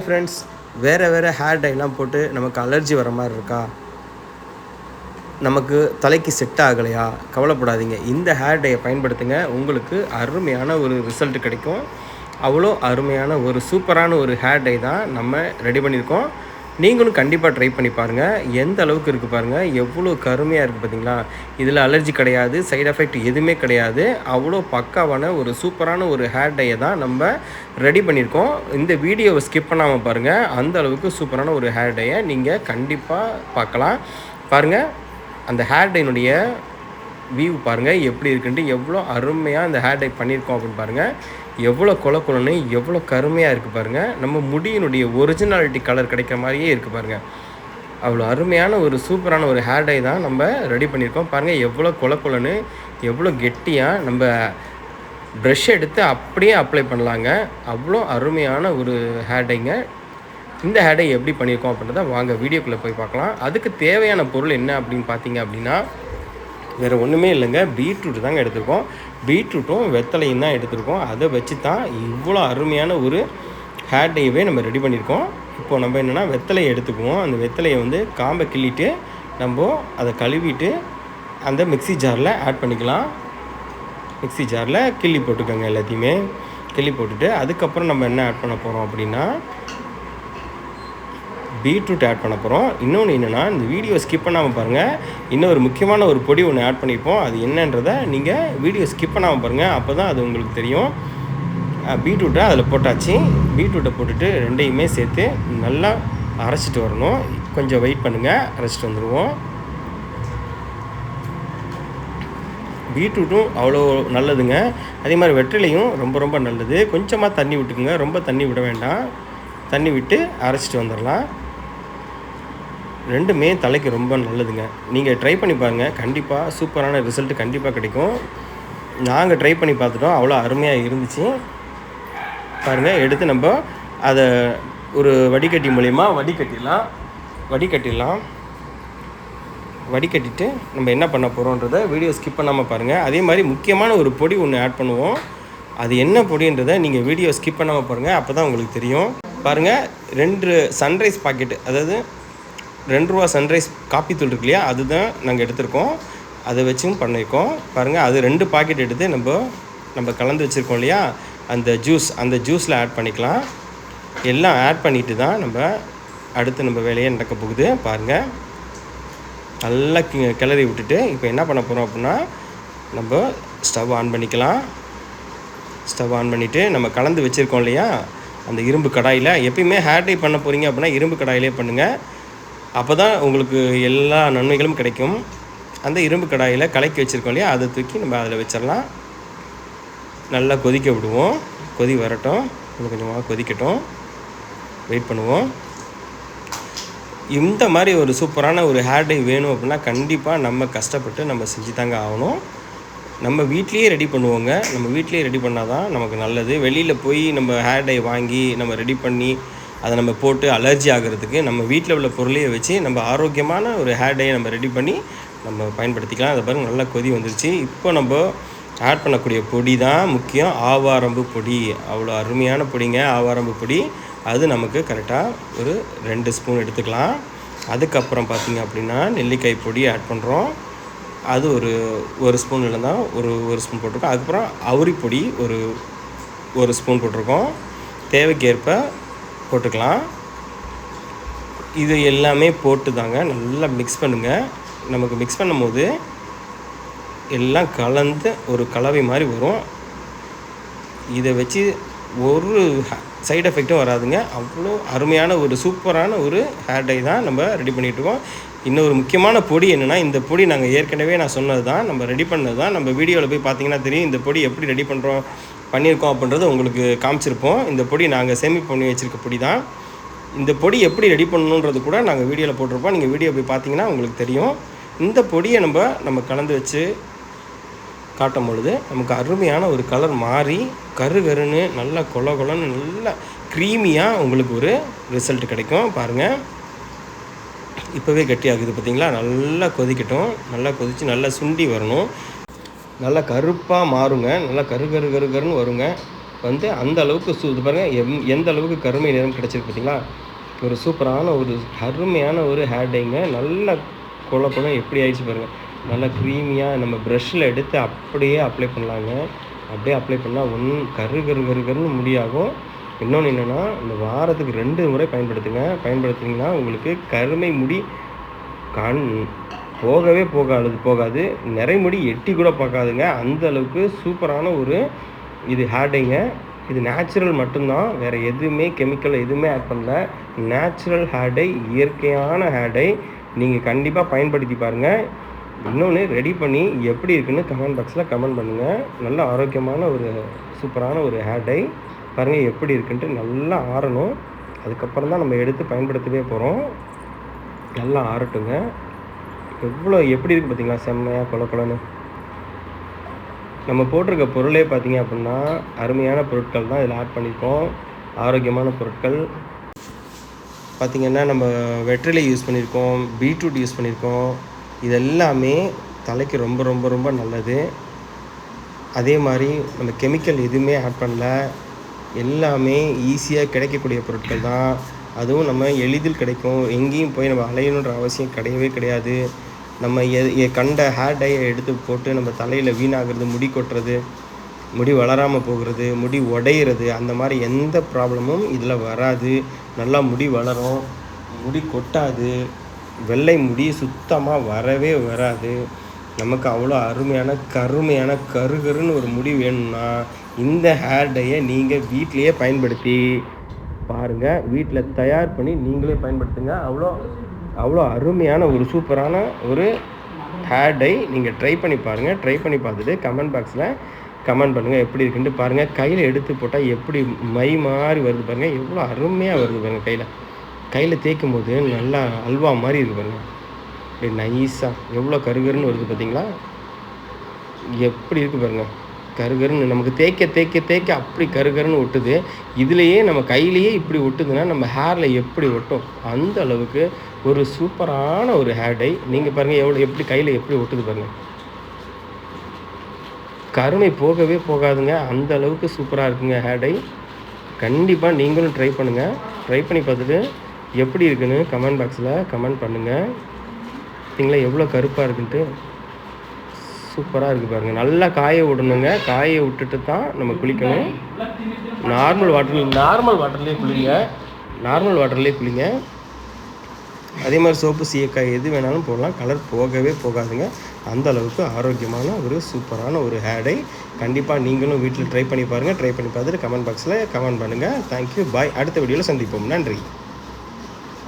Friends, வேறு hair டைலாம் போட்டு நமக்கு அலர்ஜி வர மாதிரி இருக்கா? நமக்கு தலைக்கு செட் ஆகலையா? கவலைப்படாதீங்க. இந்த ஹேர் டையை பயன்படுத்துங்க. உங்களுக்கு அருமையான ஒரு ரிசல்ட் கிடைக்கும். அவ்வளோ அருமையான ஒரு சூப்பரான ஒரு ஹேர் டை தான் நம்ம ரெடி பண்ணியிருக்கோம். நீங்களும் கண்டிப்பாக ட்ரை பண்ணி பாருங்கள். எந்த அளவுக்கு இருக்குது பாருங்கள். எவ்வளோ கருமையாக இருக்குது பார்த்தீங்களா? இதில் அலர்ஜி கிடையாது, சைடு எஃபெக்ட் எதுவுமே கிடையாது. அவ்வளோ பக்காவான ஒரு சூப்பரான ஒரு ஹேர் டையை தான் நம்ம ரெடி பண்ணியிருக்கோம். இந்த வீடியோவை ஸ்கிப் பண்ணாமல் பாருங்கள். அந்த அளவுக்கு சூப்பரான ஒரு ஹேர் டையை நீங்கள் கண்டிப்பாக பார்க்கலாம். பாருங்கள், அந்த ஹேர் டைனுடைய வியூ பாருங்கள் எப்படி இருக்குன்ட்டு. எவ்வளோ அருமையாக இந்த ஹேர் டை பண்ணியிருக்கோம் அப்படின்னு பாருங்கள். எவ்வளோ கொலன்னு எவ்வளோ கருமையாக இருக்குது பாருங்கள். நம்ம முடியினுடைய ஒரிஜினாலிட்டி கலர் கிடைக்கிற மாதிரியே இருக்குது பாருங்கள். அவ்வளோ அருமையான ஒரு சூப்பரான ஒரு ஹேர் டை தான் நம்ம ரெடி பண்ணியிருக்கோம். பாருங்கள் எவ்வளோ கொலன்னு எவ்வளோ கெட்டியாக நம்ம ப்ரஷ் எடுத்து அப்படியே அப்ளை பண்ணலாங்க. அவ்வளோ அருமையான ஒரு ஹேர் டைங்க. இந்த ஹேர் டை எப்படி பண்ணியிருக்கோம் அப்படின்றத வாங்க வீடியோக்குள்ளே போய் பார்க்கலாம். அதுக்கு தேவையான பொருள் என்ன அப்படின்னு பார்த்தீங்க அப்படின்னா, வேறு ஒன்றுமே இல்லைங்க. பீட்ரூட் தாங்க எடுத்துருக்கோம். பீட்ரூட்டும் வெத்தலையும் தான் எடுத்துருக்கோம். அதை வச்சு தான் இவ்வளோ அருமையான ஒரு ஹேர் டைவே நம்ம ரெடி பண்ணியிருக்கோம். இப்போது நம்ம என்னென்னா வெத்தலையை எடுத்துக்குவோம். அந்த வெத்தலையை காம்பை கிள்ளிட்டு நம்ம அதை கழுவிட்டு அந்த மிக்ஸி ஜாரில் ஆட் பண்ணிக்கலாம். மிக்ஸி ஜாரில் கிள்ளி போட்டுக்கோங்க. எல்லாத்தையுமே கிள்ளி போட்டுட்டு அதுக்கப்புறம் நம்ம என்ன ஆட் பண்ண போகிறோம் அப்படின்னா, பீட்ரூட் ஆட் பண்ண போகிறோம். இன்னொன்று என்னென்னா, இந்த வீடியோ ஸ்கிப் பண்ணாமல் பாருங்கள். இன்னொரு முக்கியமான ஒரு பொடி ஒன்று ஆட் பண்ணியிருப்போம். அது என்னன்றதை நீங்கள் வீடியோ ஸ்கிப் பண்ணாமல் பாருங்கள். அப்போ தான் அது உங்களுக்கு தெரியும். பீட்ரூட்டை அதில் போட்டாச்சு. பீட்ரூட்டை போட்டுட்டு ரெண்டையுமே சேர்த்து நல்லா அரைச்சிட்டு வரணும். கொஞ்சம் வெயிட் பண்ணுங்கள், அரைச்சிட்டு வந்துடுவோம். பீட்ரூட்டும் அவ்வளோ நல்லதுங்க. அதே மாதிரி வெற்றிலையும் ரொம்ப ரொம்ப நல்லது. கொஞ்சமாக தண்ணி விட்டுக்குங்க, ரொம்ப தண்ணி விட வேண்டாம். தண்ணி விட்டு அரைச்சிட்டு வந்துடலாம். ரெண்டுமே தலைக்கு ரொம்ப நல்லதுங்க. நீங்கள் ட்ரை பண்ணி பாருங்கள். கண்டிப்பாக சூப்பரான ரிசல்ட்டு கண்டிப்பாக கிடைக்கும். நாங்கள் ட்ரை பண்ணி பார்த்துட்டோம். அவ்வளோ அருமையாக இருந்துச்சு. பாருங்கள், எடுத்து நம்ம அதை ஒரு வடிகட்டி மூலிமா வடிகட்டிட்டு நம்ம என்ன பண்ண போகிறோன்றதை வீடியோ ஸ்கிப் பண்ணாமல் பாருங்கள். அதே மாதிரி முக்கியமான ஒரு பொடி ஒன்று ஆட் பண்ணுவோம். அது என்ன பொடின்றதை நீங்கள் வீடியோ ஸ்கிப் பண்ணாமல் பாருங்கள். அப்போ தான் உங்களுக்கு தெரியும். பாருங்கள், 2 சன்ரைஸ் பாக்கெட்டு, அதாவது 2 ரூபா சன்ரைஸ் காப்பி தூள் இருக்கு இல்லையா, அதுதான் நாங்கள் எடுத்திருக்கோம். அதை வச்சும் பண்ணியிருக்கோம். பாருங்கள், அது 2 பாக்கெட் எடுத்து நம்ம கலந்து வச்சுருக்கோம் இல்லையா, அந்த ஜூஸில் ஆட் பண்ணிக்கலாம். எல்லாம் ஆட் பண்ணிவிட்டு தான் அடுத்து நம்ம வேலையை நடக்க போகுது. பாருங்கள், நல்லா கிளறி விட்டுட்டு இப்போ என்ன பண்ண போகிறோம் அப்படின்னா, நம்ம ஸ்டவ் ஆன் பண்ணிக்கலாம். ஸ்டவ் ஆன் பண்ணிவிட்டு நம்ம கலந்து வச்சுருக்கோம் இல்லையா, அந்த இரும்பு கடாயில், எப்பயுமே ஹேர் டை பண்ண போகிறீங்க அப்படின்னா இரும்பு கடாயிலே பண்ணுங்கள். அப்போ தான் உங்களுக்கு எல்லா நன்மைகளும் கிடைக்கும். அந்த இரும்பு கடாயில் கலக்கி வச்சுருக்கோம் இல்லையா, அதை தூக்கி நம்ம அதில் வச்சிடலாம். நல்லா கொதிக்க விடுவோம். கொதி வரட்டும், கொஞ்சம் கொஞ்சமாக கொதிக்கட்டும், வெயிட் பண்ணுவோம். இந்த மாதிரி ஒரு சூப்பரான ஒரு ஹேர் டை வேணும் அப்படின்னா கண்டிப்பாக நம்ம கஷ்டப்பட்டு நம்ம செஞ்சு தாங்க ஆகணும். நம்ம வீட்லேயே ரெடி பண்ணுவோங்க. நம்ம வீட்லேயே ரெடி பண்ணால் தான் நமக்கு நல்லது. வெளியில் போய் நம்ம ஹேர் டை வாங்கி நம்ம ரெடி பண்ணி அதை நம்ம போட்டு அலர்ஜி ஆகிறதுக்கு நம்ம வீட்டில் உள்ள பொருளையே வச்சு நம்ம ஆரோக்கியமான ஒரு ஹேர் டையை நம்ம ரெடி பண்ணி நம்ம பயன்படுத்திக்கலாம். அதை பாருங்கள், நல்லா கொதி வந்துருச்சு. இப்போ நம்ம ஆட் பண்ணக்கூடிய பொடி தான் முக்கியம். ஆவாரம்பு பொடி. அவ்வளோ அருமையான பொடிங்க ஆவாரம்பு பொடி. அது நமக்கு கரெக்டாக ஒரு 2 ஸ்பூன் எடுத்துக்கலாம். அதுக்கப்புறம் பார்த்திங்க அப்படின்னா நெல்லிக்காய் பொடி ஆட் பண்ணுறோம். அது ஒரு ஸ்பூன் இல்லைன்னா ஒரு ஸ்பூன் போட்டிருக்கோம். அதுக்கப்புறம் அவுரி பொடி ஒரு ஸ்பூன் போட்டிருக்கோம். தேவைக்கேற்ப போட்டுக்கலாம். இது எல்லாமே போட்டு தாங்க நல்லா மிக்ஸ் பண்ணுங்கள். நமக்கு மிக்ஸ் பண்ணும்போது எல்லாம் கலந்து ஒரு கலவை மாதிரி வரும். இதை வச்சு ஒரு சைடு எஃபெக்ட்டும் வராதுங்க. அவ்வளோ அருமையான ஒரு சூப்பரான ஒரு ஹேர் டை தான் நம்ம ரெடி பண்ணிகிட்ருக்கோம். இன்னொரு முக்கியமான பொடி என்னென்னா, இந்த பொடி நாங்கள் ஏற்கனவே நான் சொன்னது தான், நம்ம ரெடி பண்ணது தான். நம்ம வீடியோவில் போய் பார்த்தீங்கன்னா தெரியும் இந்த பொடி எப்படி ரெடி பண்ணியிருக்கோம் அப்படின்றது உங்களுக்கு காமிச்சிருப்போம். இந்த பொடி நாங்கள் சேமிப்பு பண்ணி வச்சுருக்க பொடி தான். இந்த பொடி எப்படி ரெடி பண்ணணுன்றது கூட நாங்கள் வீடியோவில் போட்டிருப்போம். நீங்கள் வீடியோ போய் பார்த்தீங்கன்னா உங்களுக்கு தெரியும். இந்த பொடியை நம்ம கலந்து வச்சு காட்டும் பொழுது நமக்கு அருமையான ஒரு கலர் மாறி கருன்னு நல்லா கொலன்னு நல்லா க்ரீமியாக உங்களுக்கு ஒரு ரிசல்ட் கிடைக்கும். பாருங்கள், இப்போவே கட்டியாகுது பார்த்தீங்களா. நல்லா கொதிக்கட்டும். நல்லா கொதித்து நல்லா சுண்டி வரணும். நல்லா கருப்பாக மாறுங்க. நல்லா கருன்னு வருங்க. வந்து அந்த அளவுக்கு இது பாருங்கள் எந்த அளவுக்கு கருமை நிறம் கிடச்சிருக்கு பார்த்தீங்களா? ஒரு சூப்பரான ஒரு அருமையான ஒரு ஹேர் டைங்க. நல்ல கொல கொலன்னு எப்படி ஆயிடுச்சு பாருங்கள். நல்லா க்ரீமியாக நம்ம ப்ரஷ்ஷில் எடுத்து அப்படியே அப்ளை பண்ணலாங்க. அப்படியே அப்ளை பண்ணால் கரு கரு கரு கருன்னு முடியாகும். இன்னொன்று என்னென்னா, இந்த வாரத்துக்கு 2 முறை பயன்படுத்துங்க. பயன்படுத்தினீங்கன்னா உங்களுக்கு கருமை முடி கண் போகவே போகாது. நிறைமுடி எட்டி கூட பார்க்காதுங்க. அந்த அளவுக்கு சூப்பரான ஒரு இது ஹேர் டைங்க. இது நேச்சுரல் மட்டும்தான். வேறு எதுவுமே கெமிக்கல் எதுவுமே ஆட் பண்ணல. நேச்சுரல் ஹேர் டை, இயற்கையான ஹேர் டை. நீங்கள் கண்டிப்பாக பயன்படுத்தி பாருங்கள். இன்னொன்று ரெடி பண்ணி எப்படி இருக்குன்னு கமெண்ட் பாக்ஸில் கமெண்ட் பண்ணுங்கள். நல்ல ஆரோக்கியமான ஒரு சூப்பரான ஒரு ஹேர் டை. பாருங்கள் எப்படி இருக்குன்ட்டு நல்லா ஆறணும். அதுக்கப்புறம் தான் நம்ம எடுத்து பயன்படுத்தவே போகிறோம். நல்லா ஆறட்டுங்க. எப்படி இருக்குது பார்த்தீங்களா? செம்மையாக கொல கொலன்னு. நம்ம போட்டிருக்க பொருளே பார்த்தீங்க அப்படின்னா அருமையான பொருட்கள் தான் இதில் ஆட் பண்ணியிருக்கோம். ஆரோக்கியமான பொருட்கள் பார்த்திங்கன்னா, நம்ம வெற்றிலை யூஸ் பண்ணியிருக்கோம், பீட்ரூட் யூஸ் பண்ணியிருக்கோம். இதெல்லாமே தலைக்கு ரொம்ப ரொம்ப ரொம்ப நல்லது. அதே மாதிரி நம்ம கெமிக்கல் எதுவுமே ஆட் பண்ணல. எல்லாமே ஈஸியாக கிடைக்கக்கூடிய பொருட்கள் தான். அதுவும் நம்ம எளிதில் கிடைக்கும். எங்கேயும் போய் நம்ம அலையணுன்ற அவசியம் கிடையவே கிடையாது. நம்ம கண்ட ஹேர் டையை எடுத்து போட்டு நம்ம தலையில் வீணாகிறது, முடி கொட்டுறது, முடி வளராமல் போகிறது, முடி உடையிறது, அந்த மாதிரி எந்த ப்ராப்ளமும் இதில் வராது. நல்லா முடி வளரும், முடி கொட்டாது, வெள்ளை முடி சுத்தமாக வரவே வராது. நமக்கு அவ்வளோ அருமையான கருமையான கருகருன்னு ஒரு முடி வேணும்னா இந்த ஹேர் டையை நீங்கள் வீட்டிலையே பயன்படுத்தி பாருங்கள். வீட்டில் தயார் பண்ணி நீங்களே பயன்படுத்துங்க. அவ்வளோ அருமையான ஒரு சூப்பரான ஒரு ஹேர் டை. நீங்கள் ட்ரை பண்ணி பாருங்கள். ட்ரை பண்ணி பார்த்துட்டு கமெண்ட் பாக்ஸில் கமெண்ட் பண்ணுங்கள் எப்படி இருக்குன்ட்டு பாருங்கள். கையில் எடுத்து போட்டால் எப்படி மை மாதிரி வருது பாருங்கள். எவ்வளோ அருமையாக வருது பாருங்கள். கையில் தேய்க்கும் போது நல்லா அல்வா மாதிரி இருக்குது பாருங்கள். அப்படி நைஸாக எவ்வளோ கருகருன்னு வருது பார்த்தீங்களா? எப்படி இருக்குது பாருங்கள். கருகருன்னு நமக்கு தேய்க்க அப்படி கருகருன்னு ஒட்டுது. இதுலேயே நம்ம கையிலேயே இப்படி ஒட்டுதுன்னா நம்ம ஹேரில் எப்படி ஒட்டும்? அந்த அளவுக்கு ஒரு சூப்பரான ஒரு ஹேர் டை. நீங்கள் பாருங்கள் எப்படி கையில் எப்படி ஒட்டுது பாருங்கள். கருமை போகவே போகாதுங்க. அந்த அளவுக்கு சூப்பராக இருக்குங்க ஹேர் டை. கண்டிப்பாக நீங்களும் ட்ரை பண்ணுங்கள். ட்ரை பண்ணி பார்த்துட்டு எப்படி இருக்குன்னு கமெண்ட் பாக்ஸில் கமெண்ட் பண்ணுங்கள். பார்த்தீங்களா எவ்வளோ கருப்பாக இருக்குன்ட்டு? சூப்பராக இருக்குது பாருங்கள். நல்லா காய விடணுங்க. காய விட்டுட்டு தான் நம்ம குளிக்கணும். நார்மல் வாட்டர்லேயே குளிங்க. அதே மாதிரி சோப்பு, சீயக்காய் எது வேணாலும் போடலாம். கலர் போகவே போகாதுங்க. அந்த அளவுக்கு ஆரோக்கியமான ஒரு சூப்பரான ஒரு ஹேர் டை. கண்டிப்பாக நீங்களும் வீட்டில் ட்ரை பண்ணி பாருங்கள். ட்ரை பண்ணி பார்த்துட்டு கமெண்ட் பாக்ஸில் கமெண்ட் பண்ணுங்கள். தேங்க்யூ, பாய். அடுத்த வீடியோவில் சந்திப்போம். நன்றி.